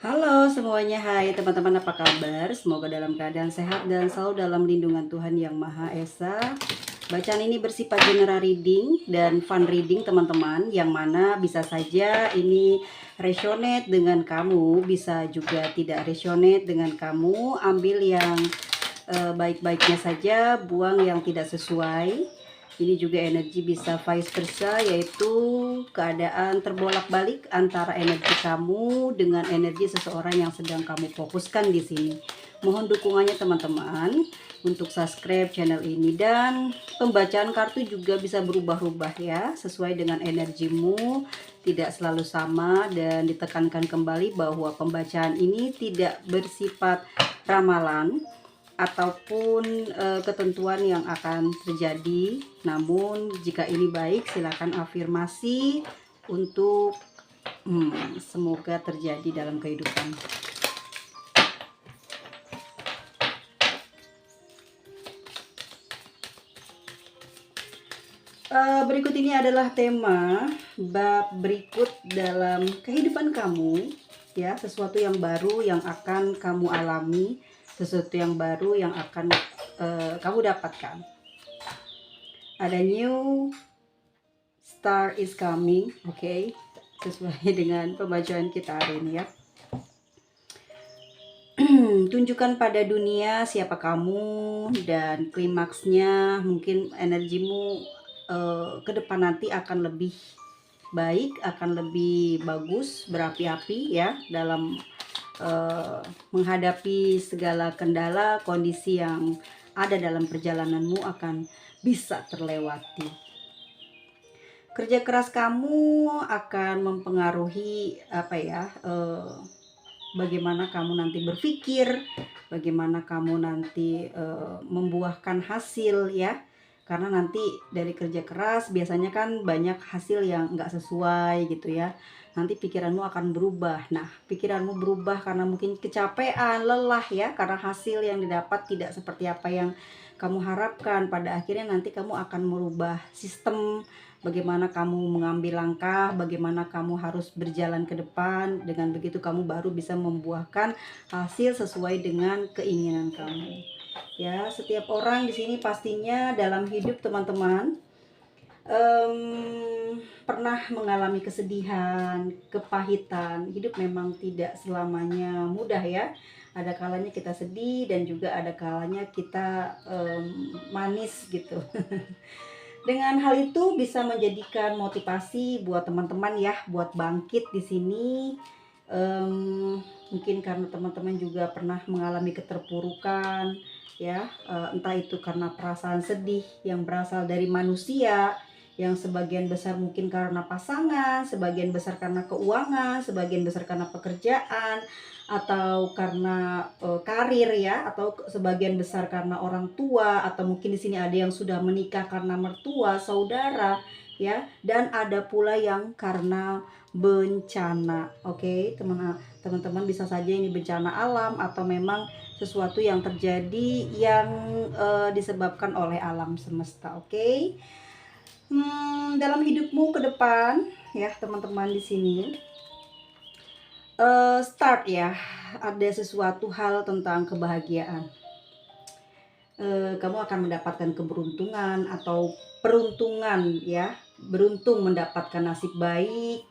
Halo semuanya, hai teman-teman, apa kabar? Semoga dalam keadaan sehat dan selalu dalam lindungan Tuhan Yang Maha Esa. Bacaan ini bersifat general reading dan fun reading teman-teman, yang mana bisa saja ini resonate dengan kamu, bisa juga tidak resonate dengan kamu. Ambil yang baik-baiknya saja, buang yang tidak sesuai. Ini juga energi bisa vice versa, yaitu keadaan terbolak-balik antara energi kamu dengan energi seseorang yang sedang kamu fokuskan di sini. Mohon dukungannya teman-teman untuk subscribe channel ini, dan pembacaan kartu juga bisa berubah-ubah ya, sesuai dengan energimu, tidak selalu sama. Dan ditekankan kembali bahwa pembacaan ini tidak bersifat ramalan ataupun ketentuan yang akan terjadi. Namun jika ini baik, silakan afirmasi untuk semoga terjadi dalam kehidupan. Berikut ini adalah tema bab berikut dalam kehidupan kamu, ya, sesuatu yang baru yang akan kamu alami, sesuatu yang baru yang akan kamu dapatkan. Ada new star is coming, oke, sesuai dengan pembacaan kita hari ini ya. Tunjukkan pada dunia siapa kamu, dan klimaksnya mungkin energimu ke depan nanti akan lebih baik, akan lebih bagus, berapi-api ya, dalam menghadapi segala kendala, kondisi yang ada dalam perjalananmu akan bisa terlewati. Kerja keras kamu akan mempengaruhi bagaimana kamu nanti berpikir, bagaimana kamu nanti membuahkan hasil ya. Karena nanti dari kerja keras biasanya kan banyak hasil yang nggak sesuai gitu ya. Nanti pikiranmu akan berubah. Nah, pikiranmu berubah karena mungkin kecapean, lelah ya, karena hasil yang didapat tidak seperti apa yang kamu harapkan. Pada akhirnya nanti kamu akan merubah sistem, bagaimana kamu mengambil langkah, bagaimana kamu harus berjalan ke depan. Dengan begitu kamu baru bisa membuahkan hasil sesuai dengan keinginan kamu. Ya, setiap orang di sini pastinya dalam hidup teman-teman pernah mengalami kesedihan, kepahitan. Hidup memang tidak selamanya mudah ya. Ada kalanya kita sedih dan juga ada kalanya kita manis gitu. Dengan hal itu bisa menjadikan motivasi buat teman-teman ya, buat bangkit di sini. Mungkin karena teman-teman juga pernah mengalami keterpurukan ya, entah itu karena perasaan sedih yang berasal dari manusia, yang sebagian besar mungkin karena pasangan, sebagian besar karena keuangan, sebagian besar karena pekerjaan, atau karena karir ya, atau sebagian besar karena orang tua, atau mungkin di sini ada yang sudah menikah karena mertua, saudara ya, dan ada pula yang karena bencana. Oke, teman-teman, bisa saja ini bencana alam atau memang sesuatu yang terjadi yang disebabkan oleh alam semesta. Oke. Dalam hidupmu ke depan ya teman-teman, di sini start ya, ada sesuatu hal tentang kebahagiaan. Kamu akan mendapatkan keberuntungan atau peruntungan ya, beruntung mendapatkan nasib baik,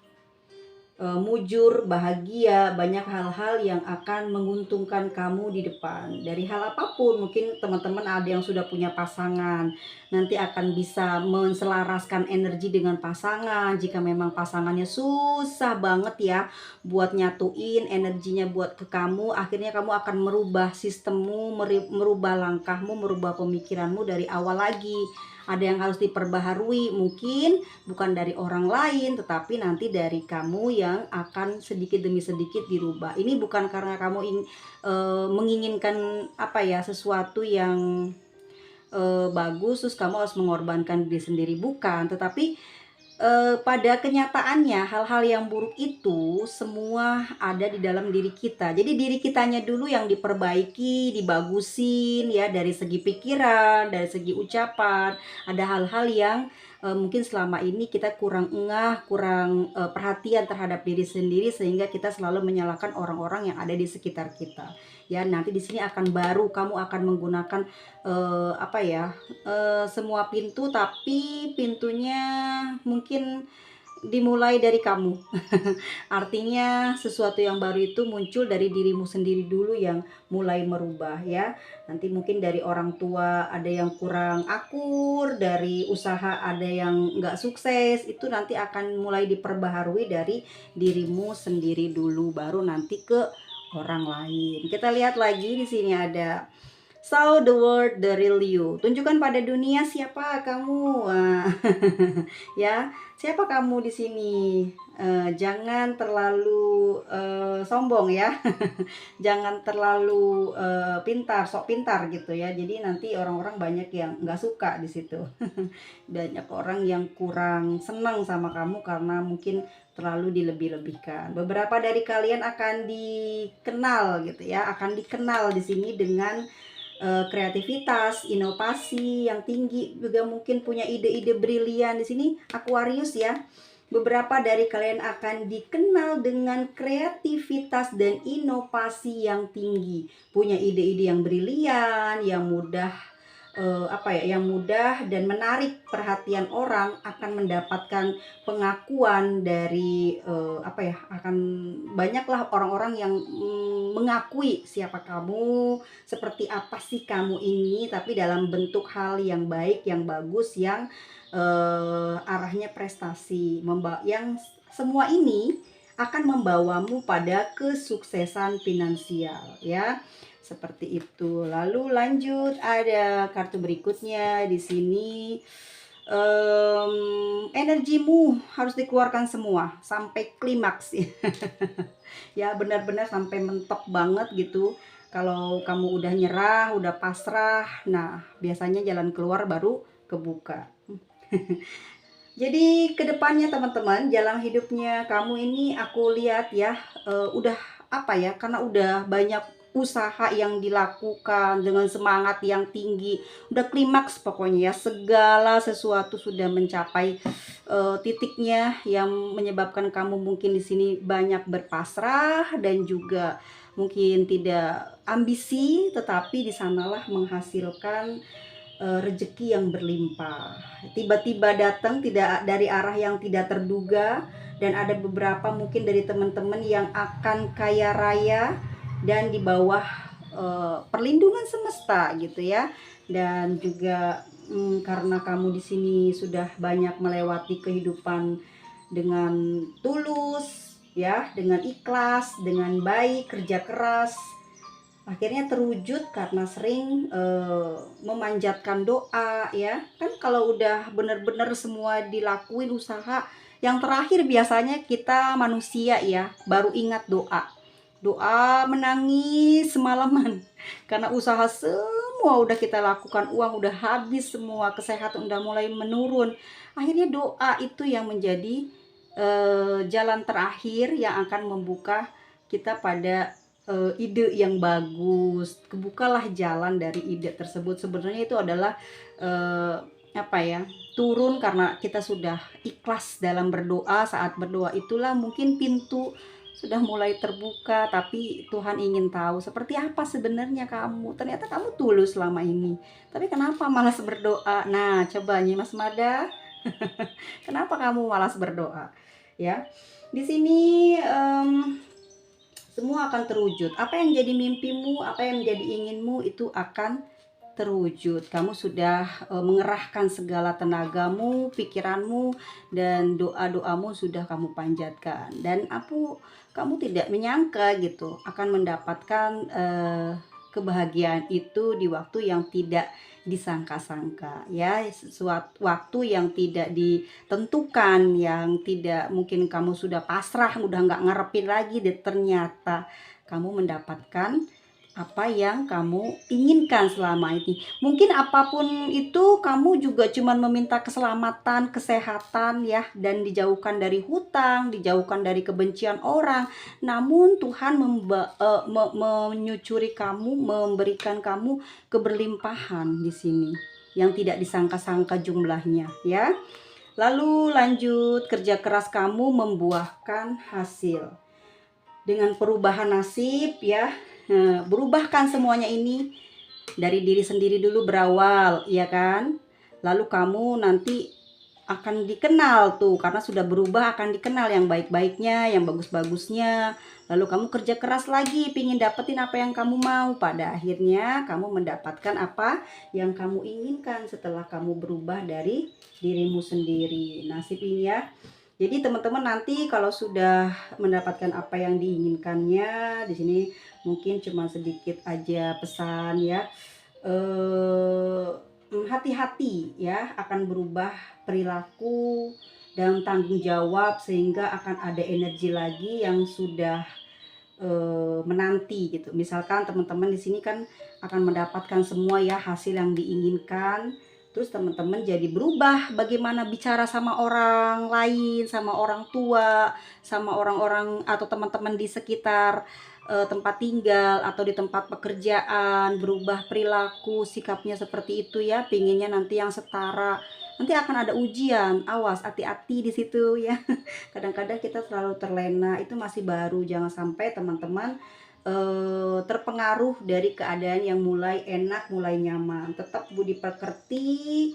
mujur, bahagia, banyak hal-hal yang akan menguntungkan kamu di depan. Dari hal apapun, mungkin teman-teman ada yang sudah punya pasangan, nanti akan bisa menselaraskan energi dengan pasangan. Jika memang pasangannya susah banget ya buat nyatuin energinya buat ke kamu, akhirnya kamu akan merubah sistemmu, merubah langkahmu, merubah pemikiranmu dari awal lagi. Ada yang harus diperbaharui, mungkin bukan dari orang lain, tetapi nanti dari kamu yang akan sedikit demi sedikit dirubah. Ini bukan karena kamu menginginkan sesuatu yang bagus terus kamu harus mengorbankan diri sendiri, bukan. Tetapi pada kenyataannya hal-hal yang buruk itu semua ada di dalam diri kita. Jadi diri kitanya dulu yang diperbaiki, dibagusin ya, dari segi pikiran, dari segi ucapan. Ada hal-hal yang mungkin selama ini kita kurang engah, kurang perhatian terhadap diri sendiri sehingga kita selalu menyalahkan orang-orang yang ada di sekitar kita. Ya, nanti di sini akan baru kamu akan menggunakan apa ya? Semua pintu, tapi pintunya mungkin dimulai dari kamu. Artinya sesuatu yang baru itu muncul dari dirimu sendiri dulu yang mulai merubah ya. Nanti mungkin dari orang tua ada yang kurang akur, dari usaha ada yang nggak sukses, itu nanti akan mulai diperbaharui dari dirimu sendiri dulu, baru nanti ke orang lain. Kita lihat lagi di sini ada show the world the real you. Tunjukkan pada dunia siapa kamu. Wah, ya, siapa kamu di sini? Jangan terlalu sombong ya. Jangan terlalu pintar, sok pintar gitu ya. Jadi nanti orang-orang banyak yang nggak suka di situ. Banyak orang yang kurang senang sama kamu karena mungkin terlalu dilebih-lebihkan. Beberapa dari kalian akan dikenal gitu ya, akan dikenal di sini dengan kreativitas, inovasi yang tinggi, juga mungkin punya ide-ide brilian di sini Aquarius ya. Beberapa dari kalian akan dikenal dengan kreativitas dan inovasi yang tinggi, punya ide-ide yang brilian, yang mudah yang mudah dan menarik perhatian orang, akan mendapatkan pengakuan dari akan banyaklah orang-orang yang mengakui siapa kamu, seperti apa sih kamu ini, tapi dalam bentuk hal yang baik, yang bagus, yang arahnya prestasi, yang semua ini akan membawamu pada kesuksesan finansial ya. Seperti itu. Lalu lanjut, ada kartu berikutnya di sini. Energimu harus dikeluarkan semua sampai klimaks ya, benar-benar sampai mentok banget gitu. Kalau kamu udah nyerah, udah pasrah, nah biasanya jalan keluar baru kebuka. Jadi kedepannya teman-teman, jalan hidupnya kamu ini aku lihat ya, udah karena udah banyak usaha yang dilakukan dengan semangat yang tinggi, udah klimaks pokoknya ya, segala sesuatu sudah mencapai titiknya yang menyebabkan kamu mungkin di sini banyak berpasrah dan juga mungkin tidak ambisi, tetapi di sanalah menghasilkan rezeki yang berlimpah. Tiba-tiba datang tidak dari arah yang tidak terduga, dan ada beberapa mungkin dari teman-teman yang akan kaya raya dan di bawah perlindungan semesta gitu ya. Dan juga karena kamu di sini sudah banyak melewati kehidupan dengan tulus ya, dengan ikhlas, dengan baik, kerja keras, akhirnya terwujud karena sering memanjatkan doa ya. Kan kalau udah bener-bener semua dilakuin usaha, yang terakhir biasanya kita manusia ya baru ingat doa. Doa menangis semalaman karena usaha semua udah kita lakukan, uang udah habis semua, kesehatan udah mulai menurun. Akhirnya doa itu yang menjadi jalan terakhir yang akan membuka kita pada ide yang bagus. Kebukalah jalan dari ide tersebut. Sebenarnya itu adalah turun karena kita sudah ikhlas dalam berdoa. Saat berdoa itulah mungkin pintu sudah mulai terbuka, tapi Tuhan ingin tahu seperti apa sebenarnya kamu. Ternyata kamu tulus selama ini, tapi kenapa malas berdoa? Nah, coba Mas Mada, kenapa kamu malas berdoa? Ya, di sini semua akan terwujud. Apa yang jadi mimpimu, apa yang menjadi inginmu itu akan terwujud. Kamu sudah mengerahkan segala tenagamu, pikiranmu, dan doa-doamu sudah kamu panjatkan. Dan kamu tidak menyangka gitu akan mendapatkan kebahagiaan itu di waktu yang tidak disangka-sangka ya, sesuatu waktu yang tidak ditentukan, yang tidak mungkin kamu sudah pasrah, udah nggak ngarepin lagi, ternyata kamu mendapatkan apa yang kamu inginkan selama ini. Mungkin apapun itu, kamu juga cuman meminta keselamatan, kesehatan ya, dan dijauhkan dari hutang, dijauhkan dari kebencian orang. Namun Tuhan menyucuri kamu, memberikan kamu keberlimpahan di sini yang tidak disangka-sangka jumlahnya ya. Lalu lanjut, kerja keras kamu membuahkan hasil. Dengan perubahan nasib ya, berubahkan semuanya ini dari diri sendiri dulu berawal, ya kan? Lalu kamu nanti akan dikenal tuh, karena sudah berubah akan dikenal yang baik-baiknya, yang bagus-bagusnya. Lalu kamu kerja keras lagi, pingin dapetin apa yang kamu mau. Pada akhirnya kamu mendapatkan apa yang kamu inginkan setelah kamu berubah dari dirimu sendiri. Nasib ini ya. Jadi teman-teman nanti kalau sudah mendapatkan apa yang diinginkannya, di sini mungkin cuma sedikit aja pesan ya. Hati-hati ya, akan berubah perilaku dan tanggung jawab sehingga akan ada energi lagi yang sudah menanti gitu. Misalkan teman-teman di sini kan akan mendapatkan semua ya hasil yang diinginkan. Terus teman-teman jadi berubah bagaimana bicara sama orang lain, sama orang tua, sama orang-orang atau teman-teman di sekitar tempat tinggal atau di tempat pekerjaan, berubah perilaku, sikapnya seperti itu ya, pinginnya nanti yang setara. Nanti akan ada ujian, awas hati-hati di situ ya. Kadang-kadang kita terlalu terlena, itu masih baru, jangan sampai teman-teman terpengaruh dari keadaan yang mulai enak, mulai nyaman. Tetap budi pekerti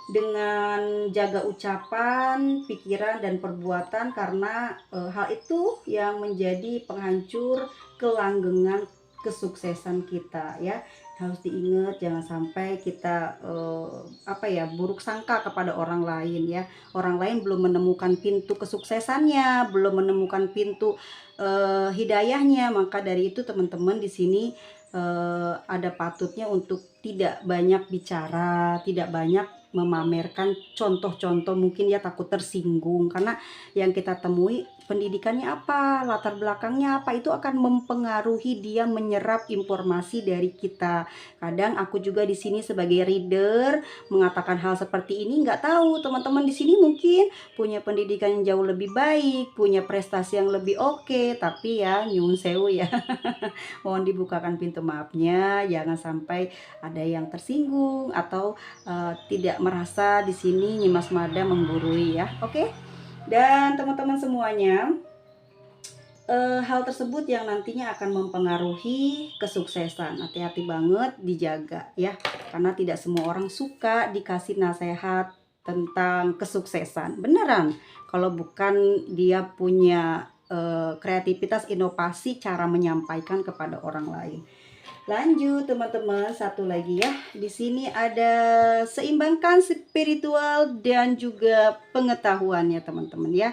dengan jaga ucapan, pikiran, dan perbuatan karena hal itu yang menjadi penghancur kelanggengan kesuksesan kita ya. Harus diingat jangan sampai kita buruk sangka kepada orang lain ya. Orang lain belum menemukan pintu kesuksesannya, belum menemukan pintu hidayahnya, maka dari itu teman-teman di sini ada patutnya untuk tidak banyak bicara, tidak banyak memamerkan contoh-contoh, mungkin ya takut tersinggung karena yang kita temui pendidikannya apa, latar belakangnya apa, itu akan mempengaruhi dia menyerap informasi dari kita. Kadang aku juga di sini sebagai reader mengatakan hal seperti ini, nggak tahu teman-teman di sini mungkin punya pendidikan yang jauh lebih baik, punya prestasi yang lebih oke, tapi ya nyun sewu ya. Mohon dibukakan pintu maafnya, jangan sampai ada yang tersinggung atau tidak merasa di sini Nyimas Mada menggurui ya. Oke. Dan teman-teman semuanya, hal tersebut yang nantinya akan mempengaruhi kesuksesan. Hati-hati banget, dijaga ya. Karena tidak semua orang suka dikasih nasihat tentang kesuksesan. Beneran, kalau bukan dia punya kreativitas, inovasi cara menyampaikan kepada orang lain. Lanjut teman-teman, satu lagi ya. Di sini ada seimbangkan spiritual dan juga pengetahuannya teman-teman ya.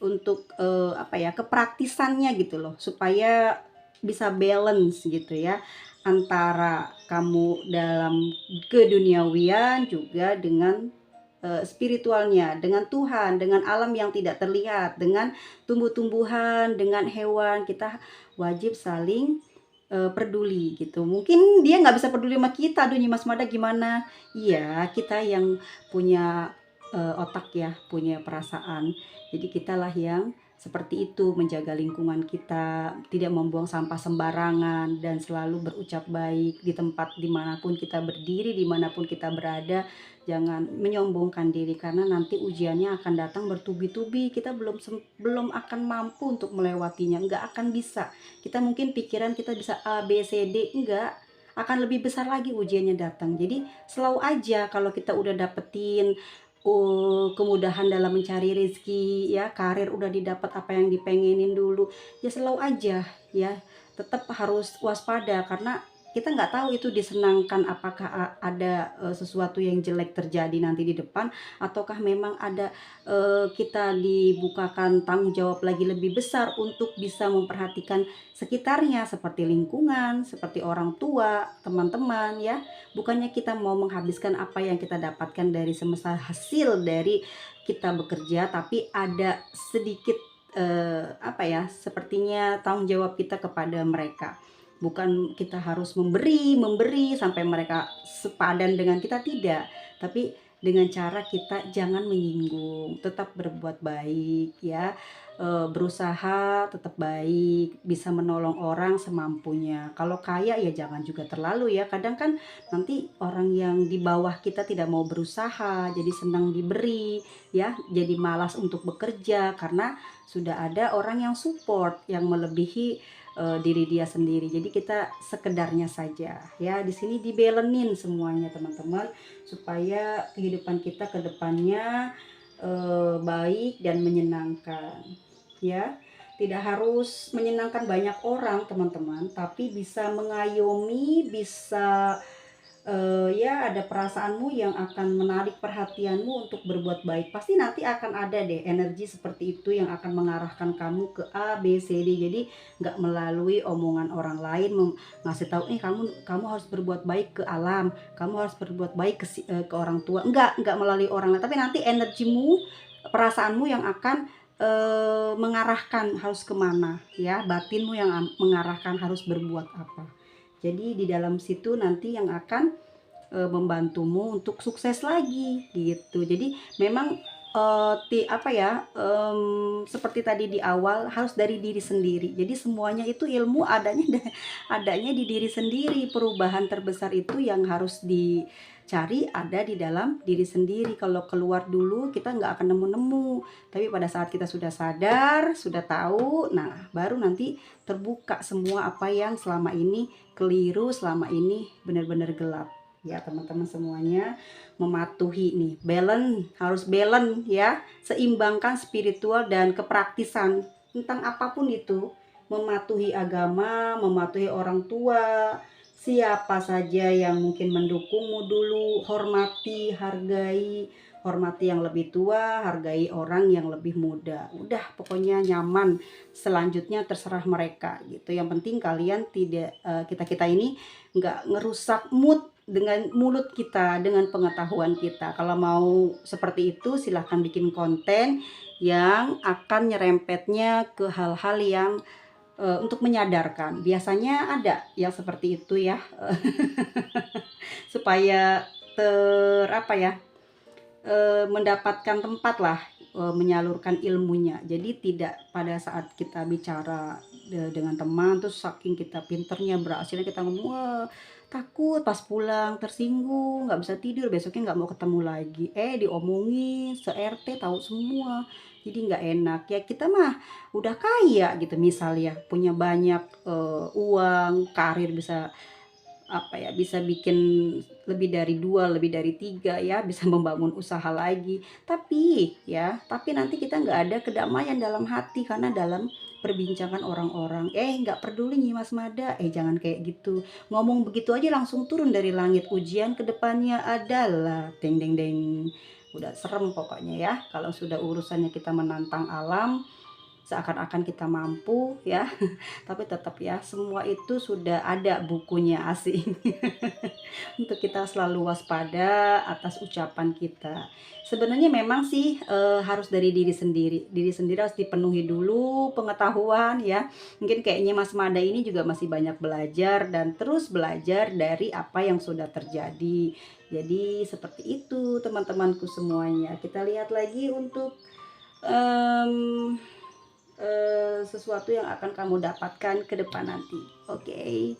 Untuk kepraktisannya gitu loh, supaya bisa balance gitu ya antara kamu dalam keduniawian juga dengan spiritualnya, dengan Tuhan, dengan alam yang tidak terlihat, dengan tumbuh-tumbuhan, dengan hewan. Kita wajib saling peduli gitu. Mungkin dia nggak bisa peduli sama kita, aduh Nyimas Mada gimana? Iya, kita yang punya otak ya, punya perasaan. Jadi kitalah yang seperti itu, menjaga lingkungan kita, tidak membuang sampah sembarangan, dan selalu berucap baik di tempat dimanapun kita berdiri, dimanapun kita berada. Jangan menyombongkan diri karena nanti ujiannya akan datang bertubi-tubi. Kita belum akan mampu untuk melewatinya, nggak akan bisa. Kita mungkin pikiran kita bisa A, B, C, D, enggak, akan lebih besar lagi ujiannya datang. Jadi selalu aja kalau kita udah dapetin kemudahan dalam mencari rezeki ya, karir udah didapat apa yang dipengenin dulu, ya selalu aja ya, tetap harus waspada karena kita nggak tahu itu disenangkan, apakah ada sesuatu yang jelek terjadi nanti di depan, ataukah memang ada kita dibukakan tanggung jawab lagi lebih besar untuk bisa memperhatikan sekitarnya, seperti lingkungan, seperti orang tua, teman-teman ya. Bukannya kita mau menghabiskan apa yang kita dapatkan dari semesta hasil dari kita bekerja, tapi ada sedikit sepertinya tanggung jawab kita kepada mereka. Bukan kita harus memberi sampai mereka sepadan dengan kita, tidak. Tapi dengan cara kita jangan menyinggung, tetap berbuat baik ya. berusaha tetap baik, bisa menolong orang semampunya. Kalau kaya ya jangan juga terlalu ya, kadang kan nanti orang yang di bawah kita tidak mau berusaha, jadi senang diberi ya, jadi malas untuk bekerja karena sudah ada orang yang support, yang melebihi diri dia sendiri. Jadi kita sekedarnya saja ya. Di sini dibalenin semuanya teman-teman, supaya kehidupan kita ke depannya baik dan menyenangkan ya. Tidak harus menyenangkan banyak orang teman-teman, tapi bisa mengayomi, bisa ya ada perasaanmu yang akan menarik perhatianmu untuk berbuat baik. Pasti nanti akan ada deh energi seperti itu yang akan mengarahkan kamu ke A, B, C, D. Jadi nggak melalui omongan orang lain ngasih tahu, kamu harus berbuat baik ke alam, kamu harus berbuat baik ke orang tua. Nggak melalui orang lain, tapi nanti energimu, perasaanmu yang akan mengarahkan harus kemana ya, batinmu yang mengarahkan harus berbuat apa. Jadi di dalam situ nanti yang akan membantumu untuk sukses lagi gitu. Jadi memang seperti tadi di awal harus dari diri sendiri. Jadi semuanya itu ilmu adanya di diri sendiri. Perubahan terbesar itu yang harus dicari ada di dalam diri sendiri. Kalau keluar dulu kita nggak akan nemu-nemu. Tapi pada saat kita sudah sadar, sudah tahu, nah baru nanti terbuka semua apa yang selama ini keliru, selama ini benar-benar gelap ya teman-teman semuanya. Mematuhi nih, harus balance ya, seimbangkan spiritual dan kepraktisan tentang apapun itu. Mematuhi agama, mematuhi orang tua, siapa saja yang mungkin mendukungmu dulu, hormati yang lebih tua, hargai orang yang lebih muda. Udah pokoknya nyaman, selanjutnya terserah mereka gitu. Yang penting kalian tidak, kita ini nggak ngerusak mood dengan mulut kita, dengan pengetahuan kita. Kalau mau seperti itu silahkan bikin konten yang akan nyerempetnya ke hal-hal yang untuk menyadarkan. Biasanya ada yang seperti itu ya. Supaya mendapatkan tempat lah menyalurkan ilmunya. Jadi tidak pada saat kita bicara dengan teman terus saking kita pinternya berhasilnya kita ngomong, wah takut pas pulang tersinggung, nggak bisa tidur, besoknya nggak mau ketemu lagi, diomongin se-RT tahu semua, jadi nggak enak ya. Kita mah udah kaya gitu, misalnya punya banyak uang, karir bisa bisa bikin lebih dari 2, lebih dari 3 ya, bisa membangun usaha lagi. Tapi nanti kita nggak ada kedamaian dalam hati karena dalam perbincangan orang-orang, nggak peduli nih Mas Mada, jangan kayak gitu. Ngomong begitu aja langsung turun dari langit, ujian kedepannya adalah deng deng deng. Udah serem pokoknya ya, kalau sudah urusannya kita menantang alam, seakan-akan kita mampu ya. Tapi tetap ya, semua itu sudah ada bukunya asing. Untuk kita selalu waspada atas ucapan kita. Sebenarnya memang sih harus dari diri sendiri. Diri sendiri harus dipenuhi dulu pengetahuan ya. Mungkin kayaknya Mas Mada ini juga masih banyak belajar dan terus belajar dari apa yang sudah terjadi. Jadi seperti itu teman-temanku semuanya. Kita lihat lagi untuk sesuatu yang akan kamu dapatkan ke depan nanti. Oke.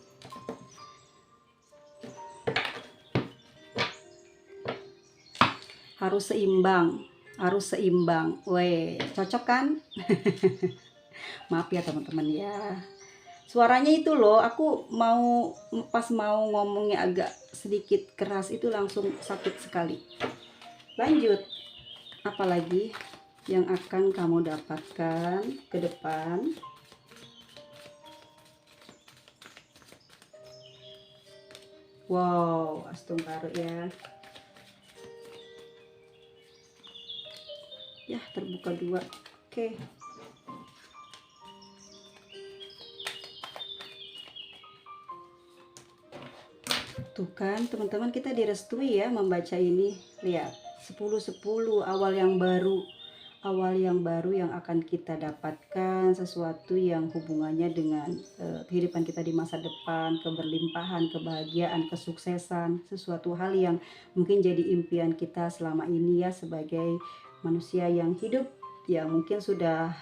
Harus seimbang. Weh, cocok kan? Maaf ya teman-teman ya. Suaranya itu loh, aku pas mau ngomongnya agak sedikit keras itu langsung sakit sekali. Lanjut. Apalagi yang akan kamu dapatkan ke depan? Wow, astungkaru ya. Ya, terbuka 2. Oke. Tuh kan, teman-teman, kita direstui ya membaca ini. Lihat, 10-10 awal yang baru yang akan kita dapatkan, sesuatu yang hubungannya dengan kehidupan kita di masa depan, keberlimpahan, kebahagiaan, kesuksesan, sesuatu hal yang mungkin jadi impian kita selama ini ya, sebagai manusia yang hidup yang mungkin sudah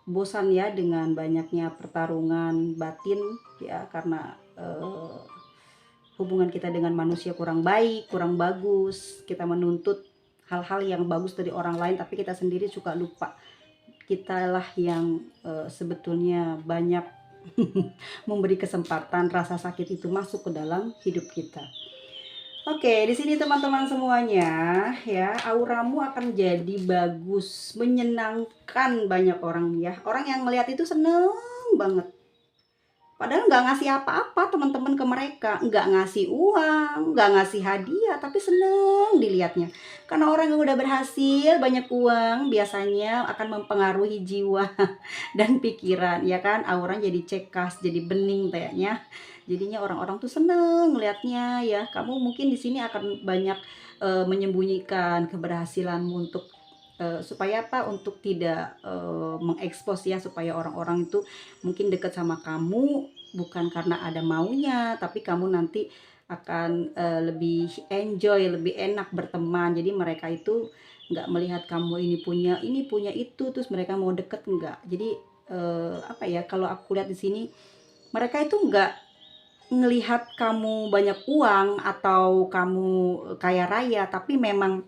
bosan ya dengan banyaknya pertarungan batin ya, karena hubungan kita dengan manusia kurang baik, kurang bagus. Kita menuntut hal-hal yang bagus dari orang lain, tapi kita sendiri suka lupa. Kitalah yang sebetulnya banyak memberi kesempatan rasa sakit itu masuk ke dalam hidup kita. Oke, di sini teman-teman semuanya ya, auramu akan jadi bagus, menyenangkan banyak orang ya. Orang yang melihat itu seneng banget. Padahal nggak ngasih apa-apa teman-teman ke mereka, nggak ngasih uang, nggak ngasih hadiah, tapi seneng dilihatnya. Karena orang yang udah berhasil banyak uang biasanya akan mempengaruhi jiwa dan pikiran, ya kan? Aura jadi cekas, jadi bening kayaknya. Jadinya orang-orang tuh seneng ngelihatnya ya. Kamu mungkin di sini akan banyak menyembunyikan keberhasilanmu untuk supaya apa? Untuk tidak mengekspos ya, supaya orang-orang itu mungkin dekat sama kamu bukan karena ada maunya, tapi kamu nanti akan lebih enjoy, lebih enak berteman. Jadi mereka itu nggak melihat kamu ini punya itu terus mereka mau deket, enggak. Jadi apa ya, kalau aku lihat di sini mereka itu nggak ngelihat kamu banyak uang atau kamu kaya raya, tapi memang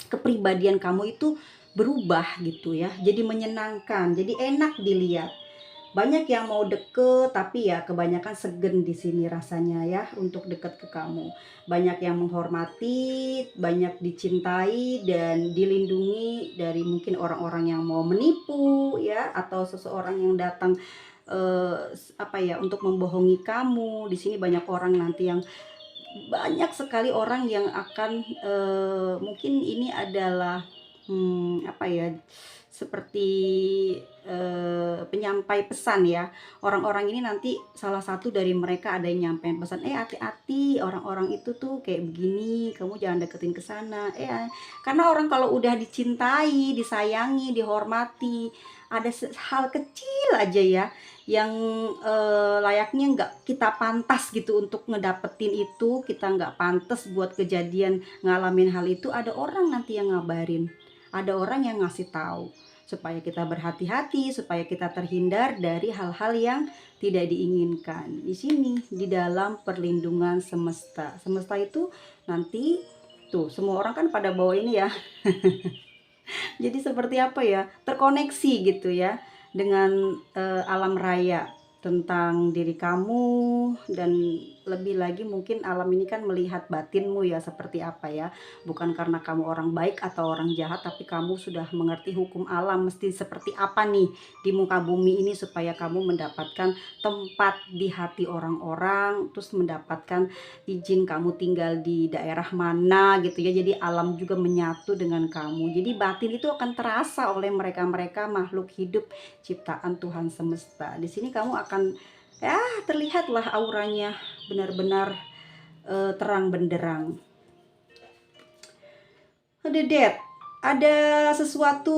kepribadian kamu itu berubah gitu ya, jadi menyenangkan, jadi enak dilihat. Banyak yang mau deket, tapi ya kebanyakan segen di sini rasanya ya untuk deket ke kamu. Banyak yang menghormati, banyak dicintai dan dilindungi dari mungkin orang-orang yang mau menipu ya, atau seseorang yang datang apa ya, untuk membohongi kamu. Di sini banyak orang nanti yang banyak sekali orang yang akan mungkin ini adalah apa ya, seperti penyampai pesan ya. Orang-orang ini nanti salah satu dari mereka ada yang nyampein pesan, hati-hati orang-orang itu tuh kayak begini, kamu jangan deketin ke sana. Karena orang kalau udah dicintai, disayangi, dihormati, ada hal kecil aja ya yang layaknya nggak kita pantas gitu untuk ngedapetin itu, kita nggak pantas buat kejadian ngalamin hal itu, ada orang nanti yang ngabarin, ada orang yang ngasih tahu supaya kita berhati-hati, supaya kita terhindar dari hal-hal yang tidak diinginkan. Di sini di dalam perlindungan semesta. Semesta itu nanti tuh semua orang kan pada bawa ini ya. Jadi seperti apa ya? Terkoneksi gitu ya dengan alam raya tentang diri kamu, dan lebih lagi mungkin alam ini kan melihat batinmu ya seperti apa ya, bukan karena kamu orang baik atau orang jahat, tapi kamu sudah mengerti hukum alam mesti seperti apa nih di muka bumi ini supaya kamu mendapatkan tempat di hati orang-orang, terus mendapatkan izin kamu tinggal di daerah mana gitu ya. Jadi alam juga menyatu dengan kamu, jadi batin itu akan terasa oleh mereka-mereka makhluk hidup ciptaan Tuhan semesta. Di sini kamu akan ya terlihatlah auranya benar-benar terang benderang. Ada sesuatu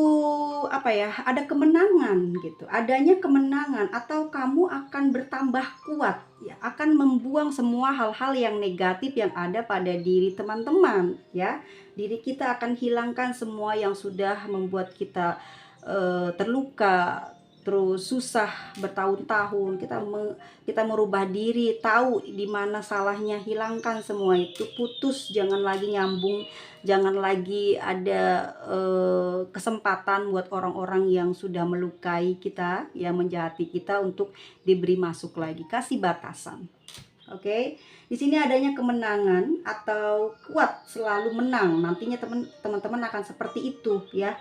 apa ya, ada kemenangan gitu, adanya kemenangan, atau kamu akan bertambah kuat ya, akan membuang semua hal-hal yang negatif yang ada pada diri teman-teman ya. Diri kita akan hilangkan semua yang sudah membuat kita terluka, terus susah bertahun-tahun. Kita merubah diri, tahu di mana salahnya, hilangkan semua itu, putus, jangan lagi nyambung, jangan lagi ada kesempatan buat orang-orang yang sudah melukai kita, yang menjahati kita untuk diberi masuk lagi. Kasih batasan. Oke, di sini adanya kemenangan atau kuat, selalu menang. Nantinya teman-teman akan seperti itu ya.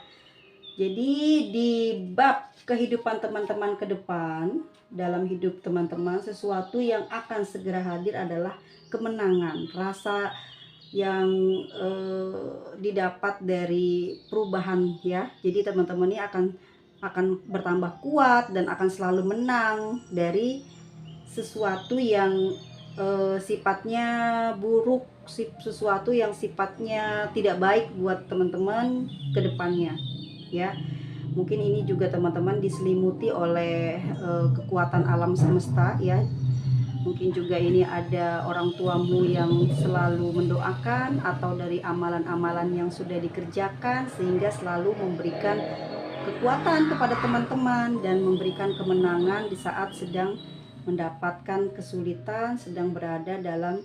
Jadi di bab kehidupan teman-teman ke depan, dalam hidup teman-teman, sesuatu yang akan segera hadir adalah kemenangan, rasa yang didapat dari perubahan ya. Jadi teman-teman ini akan bertambah kuat dan akan selalu menang dari sesuatu yang sifatnya buruk, sesuatu yang sifatnya tidak baik buat teman-teman ke depannya ya. Mungkin ini juga teman-teman diselimuti oleh kekuatan alam semesta ya. Mungkin juga ini ada orang tuamu yang selalu mendoakan, atau dari amalan-amalan yang sudah dikerjakan sehingga selalu memberikan kekuatan kepada teman-teman dan memberikan kemenangan di saat sedang mendapatkan kesulitan, sedang berada dalam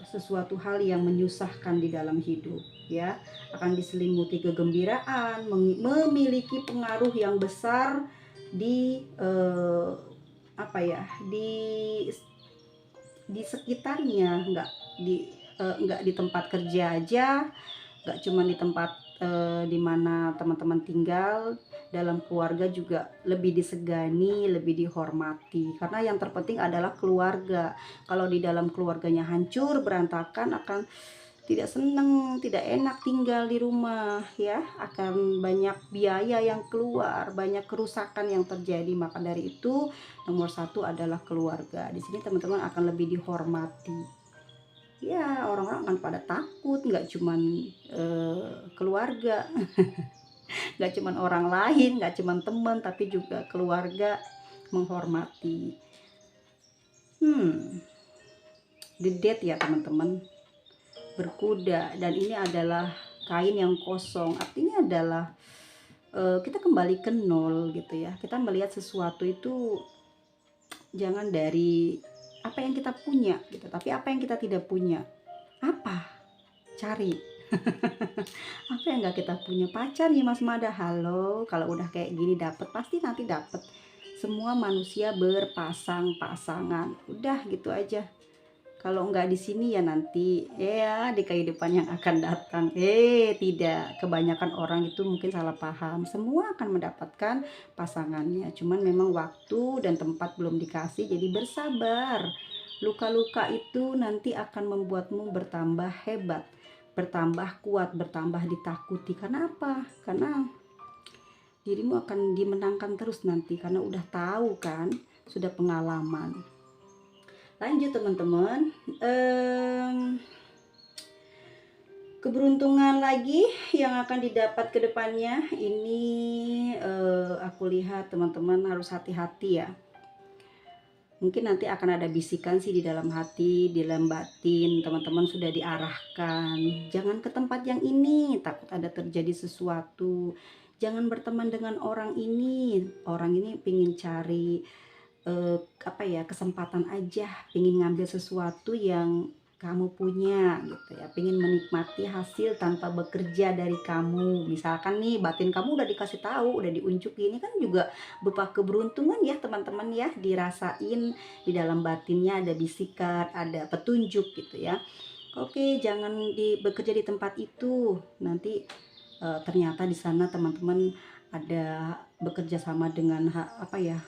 sesuatu hal yang menyusahkan di dalam hidup, ya. Akan diselimuti kegembiraan, memiliki pengaruh yang besar di apa ya, di sekitarnya, nggak di tempat kerja aja, nggak cuma di tempat di mana teman-teman tinggal, dalam keluarga juga lebih disegani, lebih dihormati, karena yang terpenting adalah keluarga. Kalau di dalam keluarganya hancur berantakan, akan tidak senang, tidak enak tinggal di rumah, ya, akan banyak biaya yang keluar, banyak kerusakan yang terjadi. Maka dari itu nomor satu adalah keluarga. Di sini teman-teman akan lebih dihormati, ya. Orang-orang akan pada takut, nggak cuman keluarga, nggak cuman orang lain, nggak cuman teman, tapi juga keluarga menghormati. The Death ya teman-teman, berkuda, dan ini adalah kain yang kosong, artinya adalah kita kembali ke nol gitu ya. Kita melihat sesuatu itu jangan dari apa yang kita punya gitu, tapi apa yang kita tidak punya. Apa? Cari. Apa yang nggak kita punya? Pacar nih Mas Mada, halo, kalau udah kayak gini dapet, pasti nanti dapet. Semua manusia berpasang-pasangan, udah gitu aja. Kalau nggak di sini ya nanti ya di kehidupan yang akan datang. Tidak, kebanyakan orang itu mungkin salah paham. Semua akan mendapatkan pasangannya, cuman memang waktu dan tempat belum dikasih, jadi bersabar. Luka-luka itu nanti akan membuatmu bertambah hebat, bertambah kuat, bertambah ditakuti. Karena apa? Karena dirimu akan dimenangkan terus nanti, karena udah tahu kan, sudah pengalaman. Lanjut teman-teman, keberuntungan lagi yang akan didapat ke depannya ini, aku lihat teman-teman harus hati-hati ya. Mungkin nanti akan ada bisikan sih di dalam hati, di dalam batin, teman-teman sudah diarahkan, jangan ke tempat yang ini, takut ada terjadi sesuatu. Jangan berteman dengan orang ini pingin cari apa ya, kesempatan aja, pingin ngambil sesuatu yang kamu punya gitu ya, pingin menikmati hasil tanpa bekerja dari kamu. Misalkan nih batin kamu udah dikasih tahu, udah diunjuk, ini kan juga berupa keberuntungan ya teman-teman ya, dirasain di dalam batinnya, ada bisikan, ada petunjuk gitu ya. Oke, jangan bekerja di tempat itu, nanti ternyata di sana teman-teman ada bekerja sama dengan apa ya,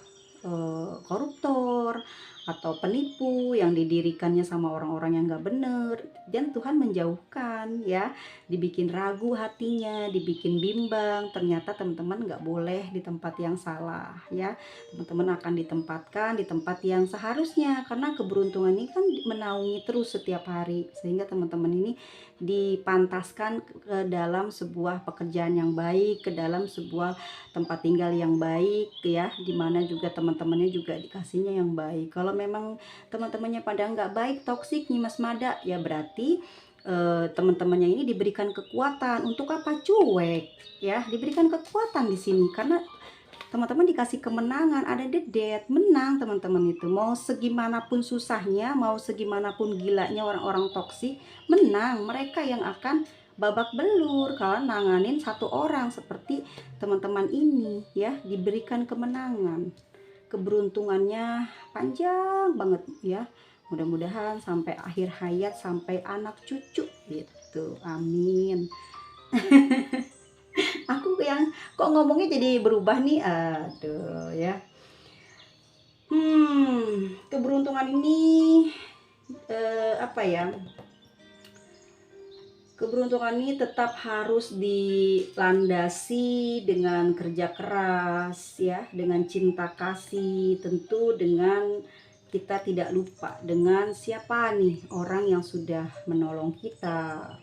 koruptor atau penipu yang didirikannya sama orang-orang yang nggak bener, dan Tuhan menjauhkan ya, dibikin ragu hatinya, dibikin bimbang. Ternyata teman-teman nggak boleh di tempat yang salah ya, teman-teman akan ditempatkan di tempat yang seharusnya, karena keberuntungan ini kan menaungi terus setiap hari, sehingga teman-teman ini dipantaskan ke dalam sebuah pekerjaan yang baik, ke dalam sebuah tempat tinggal yang baik ya, dimana juga teman-temannya juga dikasihnya yang baik. Kalau memang teman-temannya pada nggak baik, toksik nih Mas Mada, ya berarti teman-temannya ini diberikan kekuatan untuk apa? Cuek ya, diberikan kekuatan di sini karena teman-teman dikasih kemenangan, ada The Death, menang teman-teman itu. Mau segimanapun susahnya, mau segimanapun gilanya orang-orang toksik, menang. Mereka yang akan babak belur kalau nanganin satu orang seperti teman-teman ini ya, diberikan kemenangan. Keberuntungannya panjang banget ya. Mudah-mudahan sampai akhir hayat, sampai anak cucu gitu. Amin. Aku yang kok ngomongnya jadi berubah nih, aduh ya. Keberuntungan ini apa ya, keberuntungan ini tetap harus dilandasi dengan kerja keras ya, dengan cinta kasih, tentu dengan kita tidak lupa dengan siapa nih orang yang sudah menolong kita,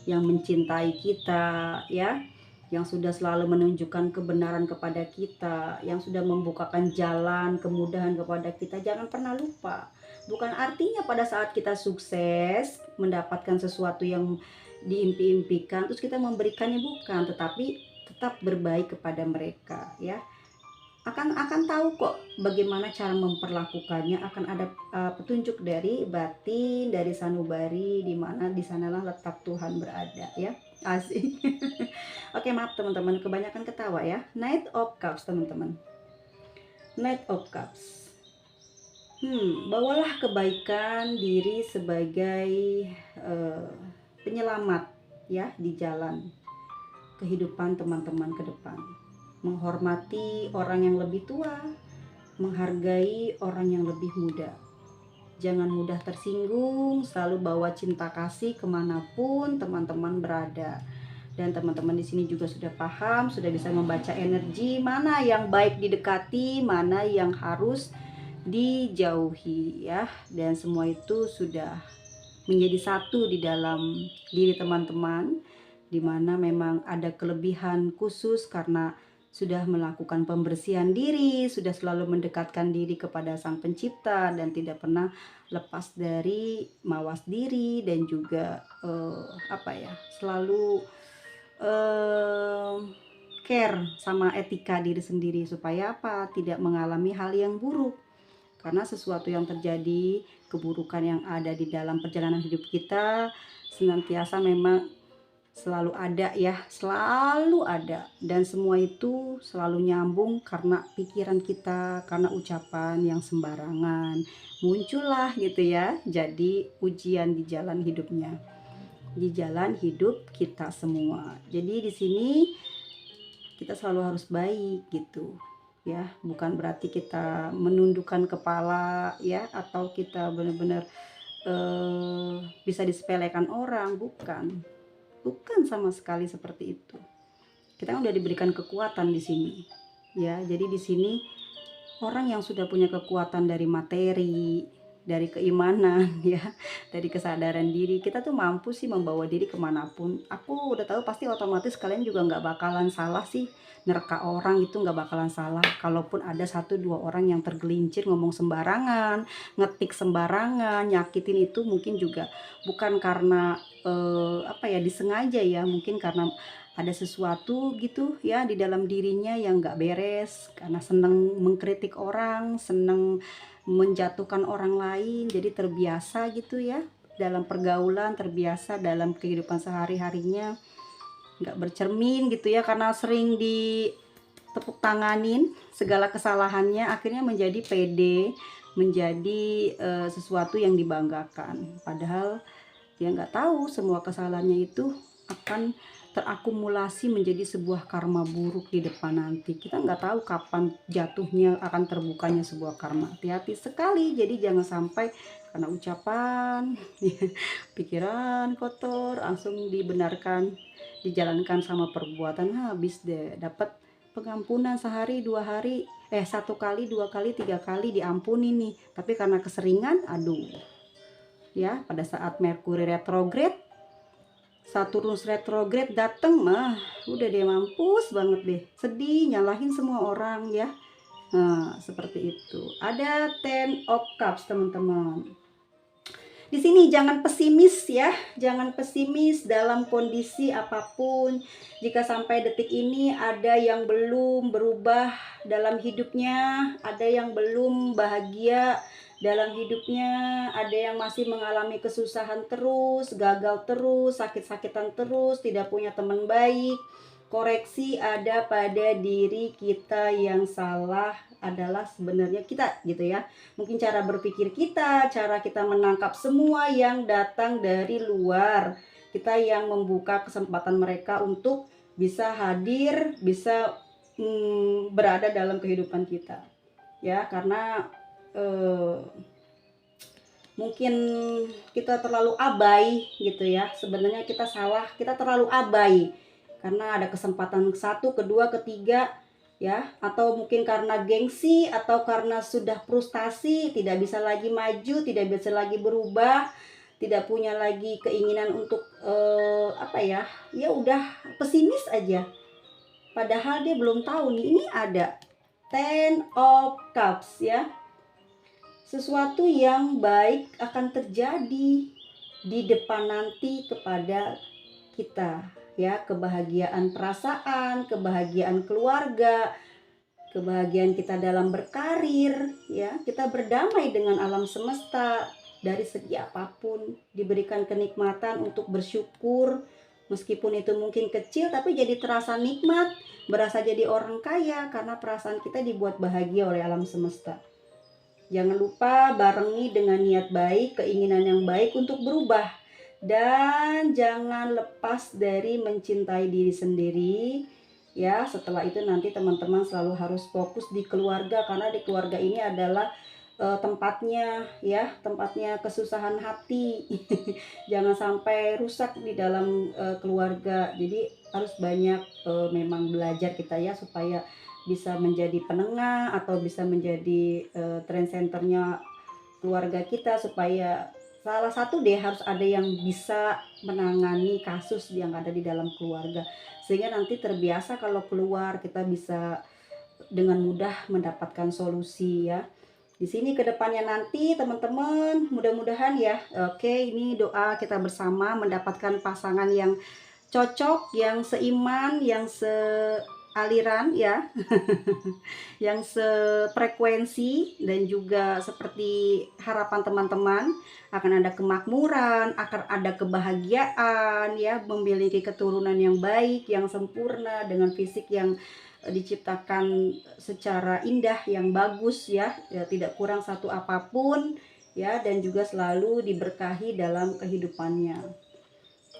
yang mencintai kita ya, yang sudah selalu menunjukkan kebenaran kepada kita, yang sudah membukakan jalan kemudahan kepada kita. Jangan pernah lupa. Bukan artinya pada saat kita sukses mendapatkan sesuatu yang diimpi-impikan terus kita memberikannya, bukan, tetapi tetap berbaik kepada mereka ya. Akan tahu kok bagaimana cara memperlakukannya, akan ada petunjuk dari batin, dari sanubari, di mana di sanalah letak Tuhan berada ya. Asik. Oke, maaf teman-teman, kebanyakan ketawa ya. Knight of Cups teman-teman. Knight of Cups. Bawalah kebaikan diri sebagai penyelamat ya di jalan kehidupan teman-teman ke depan. Menghormati orang yang lebih tua, menghargai orang yang lebih muda. Jangan mudah tersinggung, selalu bawa cinta kasih kemanapun teman-teman berada. Dan teman-teman di sini juga sudah paham, sudah bisa membaca energi mana yang baik didekati, mana yang harus dijauhi ya. Dan semua itu sudah menjadi satu di dalam diri teman-teman, di mana memang ada kelebihan khusus karena sudah melakukan pembersihan diri, sudah selalu mendekatkan diri kepada Sang Pencipta dan tidak pernah lepas dari mawas diri dan juga selalu care sama etika diri sendiri supaya tidak mengalami hal yang buruk. Karena sesuatu yang terjadi, keburukan yang ada di dalam perjalanan hidup kita senantiasa memang selalu ada ya, selalu ada, dan semua itu selalu nyambung karena pikiran kita, karena ucapan yang sembarangan muncullah gitu ya. Jadi ujian di jalan hidupnya, di jalan hidup kita semua. Jadi di sini kita selalu harus baik gitu ya, bukan berarti kita menundukkan kepala ya, atau kita benar-benar bisa disepelekan orang, bukan sama sekali seperti itu. Kita kan udah diberikan kekuatan di sini ya. Jadi di sini orang yang sudah punya kekuatan dari materi, dari keimanan ya, dari kesadaran diri, kita tuh mampu sih membawa diri kemanapun. Aku udah tahu pasti otomatis kalian juga nggak bakalan salah sih nerka orang, itu nggak bakalan salah. Kalaupun ada 1-2 orang yang tergelincir ngomong sembarangan, ngetik sembarangan, nyakitin, itu mungkin juga bukan karena disengaja ya, mungkin karena ada sesuatu gitu ya di dalam dirinya yang nggak beres, karena seneng mengkritik orang, seneng menjatuhkan orang lain, jadi terbiasa gitu ya dalam pergaulan, terbiasa dalam kehidupan sehari-harinya, nggak bercermin gitu ya, karena sering ditepuk tanganin segala kesalahannya, akhirnya menjadi pede, menjadi sesuatu yang dibanggakan, padahal dia nggak tahu semua kesalahannya itu akan terakumulasi menjadi sebuah karma buruk di depan nanti. Kita nggak tahu kapan jatuhnya akan terbukanya sebuah karma. Hati-hati sekali, jadi jangan sampai karena ucapan, pikiran kotor langsung dibenarkan, dijalankan sama perbuatan, habis deh dapat pengampunan sehari 2 hari, 1 kali 2 kali 3 kali diampuni nih, tapi karena keseringan, aduh ya, pada saat Merkuri retrograde, Saturnus retrograde dateng mah udah deh, mampus banget deh, sedih, nyalahin semua orang ya. Nah seperti itu. Ada Ten of Cups teman-teman. Di sini jangan pesimis ya, jangan pesimis dalam kondisi apapun. Jika sampai detik ini ada yang belum berubah dalam hidupnya, ada yang belum bahagia dalam hidupnya, ada yang masih mengalami kesusahan terus, gagal terus, sakit-sakitan terus, tidak punya teman baik, koreksi ada pada diri kita. Yang salah adalah sebenarnya kita gitu ya. Mungkin cara berpikir kita, cara kita menangkap semua yang datang dari luar, kita yang membuka kesempatan mereka untuk bisa hadir, bisa berada dalam kehidupan kita ya. Karena mungkin kita terlalu abai gitu ya, sebenarnya kita salah, kita terlalu abai karena ada kesempatan 1, kedua, ketiga ya, atau mungkin karena gengsi, atau karena sudah frustasi, tidak bisa lagi maju, tidak bisa lagi berubah, tidak punya lagi keinginan untuk ya udah pesimis aja, padahal dia belum tahu nih, ini ada Ten of Cups ya. Sesuatu yang baik akan terjadi di depan nanti kepada kita ya, kebahagiaan perasaan, kebahagiaan keluarga, kebahagiaan kita dalam berkarir, ya. Kita berdamai dengan alam semesta dari segi apapun, diberikan kenikmatan untuk bersyukur, meskipun itu mungkin kecil tapi jadi terasa nikmat, berasa jadi orang kaya karena perasaan kita dibuat bahagia oleh alam semesta. Jangan lupa barengi dengan niat baik, keinginan yang baik untuk berubah. Dan jangan lepas dari mencintai diri sendiri. Ya, setelah itu nanti teman-teman selalu harus fokus di keluarga, karena di keluarga ini adalah tempatnya, ya, tempatnya kesusahan hati. Jangan sampai rusak di dalam keluarga. Jadi harus banyak memang belajar kita ya, supaya bisa menjadi penengah atau bisa menjadi trend centernya keluarga kita, supaya salah satu deh harus ada yang bisa menangani kasus yang ada di dalam keluarga, sehingga nanti terbiasa kalau keluar kita bisa dengan mudah mendapatkan solusi ya. Di sini kedepannya nanti teman-teman mudah-mudahan ya, oke, ini doa kita bersama mendapatkan pasangan yang cocok, yang seiman, yang sealiran ya, yang sefrekuensi, dan juga seperti harapan teman-teman akan ada kemakmuran, akan ada kebahagiaan ya, memiliki keturunan yang baik, yang sempurna dengan fisik yang diciptakan secara indah, yang bagus ya, tidak kurang satu apapun ya, dan juga selalu diberkahi dalam kehidupannya.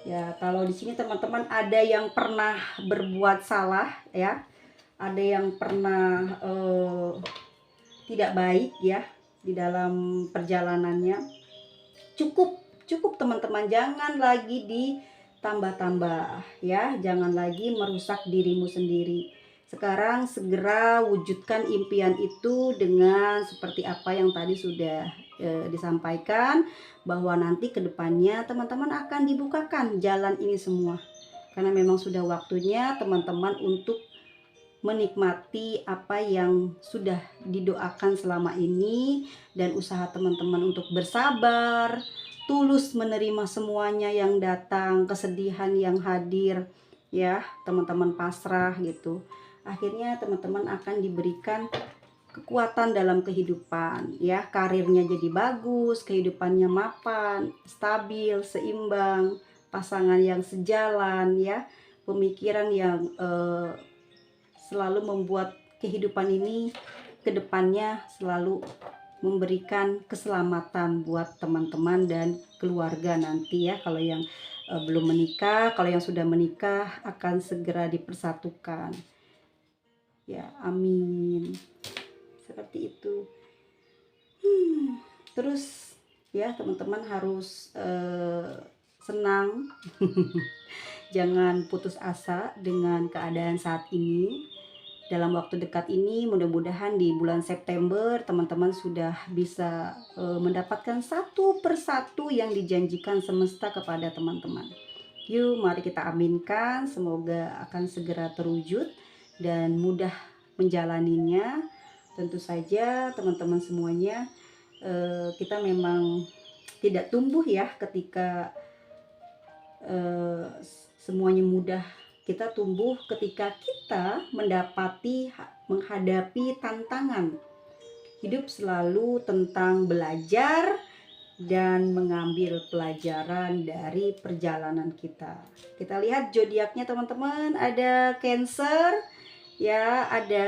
Ya, kalau di sini teman-teman ada yang pernah berbuat salah ya, ada yang pernah tidak baik ya di dalam perjalanannya, cukup teman-teman, jangan lagi ditambah-tambah ya, jangan lagi merusak dirimu sendiri. Sekarang segera wujudkan impian itu dengan seperti apa yang tadi sudah disampaikan, bahwa nanti kedepannya teman-teman akan dibukakan jalan ini semua, karena memang sudah waktunya teman-teman untuk menikmati apa yang sudah didoakan selama ini, dan usaha teman-teman untuk bersabar, tulus menerima semuanya yang datang, kesedihan yang hadir ya, teman-teman pasrah gitu. Akhirnya teman-teman akan diberikan kekuatan dalam kehidupan ya, karirnya jadi bagus, kehidupannya mapan, stabil, seimbang, pasangan yang sejalan ya, pemikiran yang selalu membuat kehidupan ini kedepannya selalu memberikan keselamatan buat teman-teman dan keluarga nanti ya. Kalau yang belum menikah, kalau yang sudah menikah akan segera dipersatukan ya, amin, seperti itu. Terus ya teman-teman harus senang. Jangan putus asa dengan keadaan saat ini. Dalam waktu dekat ini mudah-mudahan di bulan September teman-teman sudah bisa mendapatkan satu persatu yang dijanjikan semesta kepada teman-teman. Yuk mari kita aminkan, semoga akan segera terwujud dan mudah menjalaninya. Tentu saja teman-teman semuanya, kita memang tidak tumbuh ya ketika semuanya mudah. Kita tumbuh ketika kita menghadapi tantangan. Hidup selalu tentang belajar dan mengambil pelajaran dari perjalanan kita. Kita lihat zodiaknya teman-teman, ada Cancer ya, ada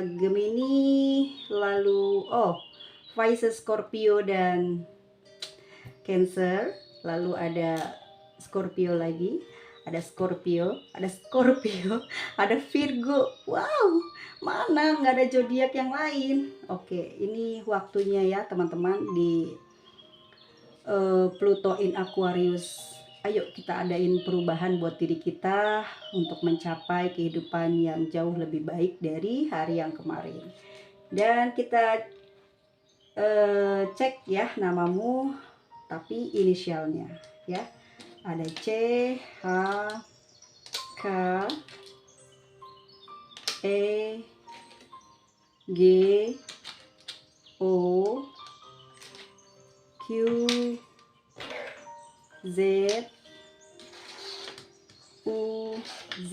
Gemini, lalu Pisces, Scorpio dan Cancer, lalu ada Scorpio lagi, ada Scorpio, ada Virgo. Wow, mana nggak ada zodiak yang lain. Oke, ini waktunya ya teman-teman di Pluto in Aquarius. Ayo kita adain perubahan buat diri kita untuk mencapai kehidupan yang jauh lebih baik dari hari yang kemarin. Dan kita cek ya namamu, tapi inisialnya ya. Ada C, H, K, E, G, O, Q, Z, U, Z,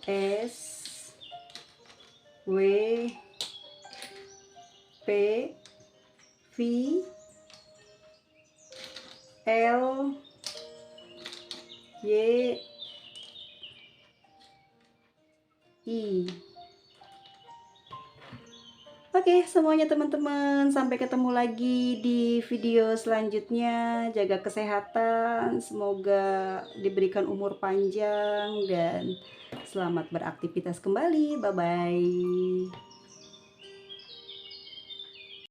S, W, P, V, L, Y, I. Oke, semuanya teman-teman, sampai ketemu lagi di video selanjutnya. Jaga kesehatan, semoga diberikan umur panjang dan selamat beraktivitas kembali. Bye bye.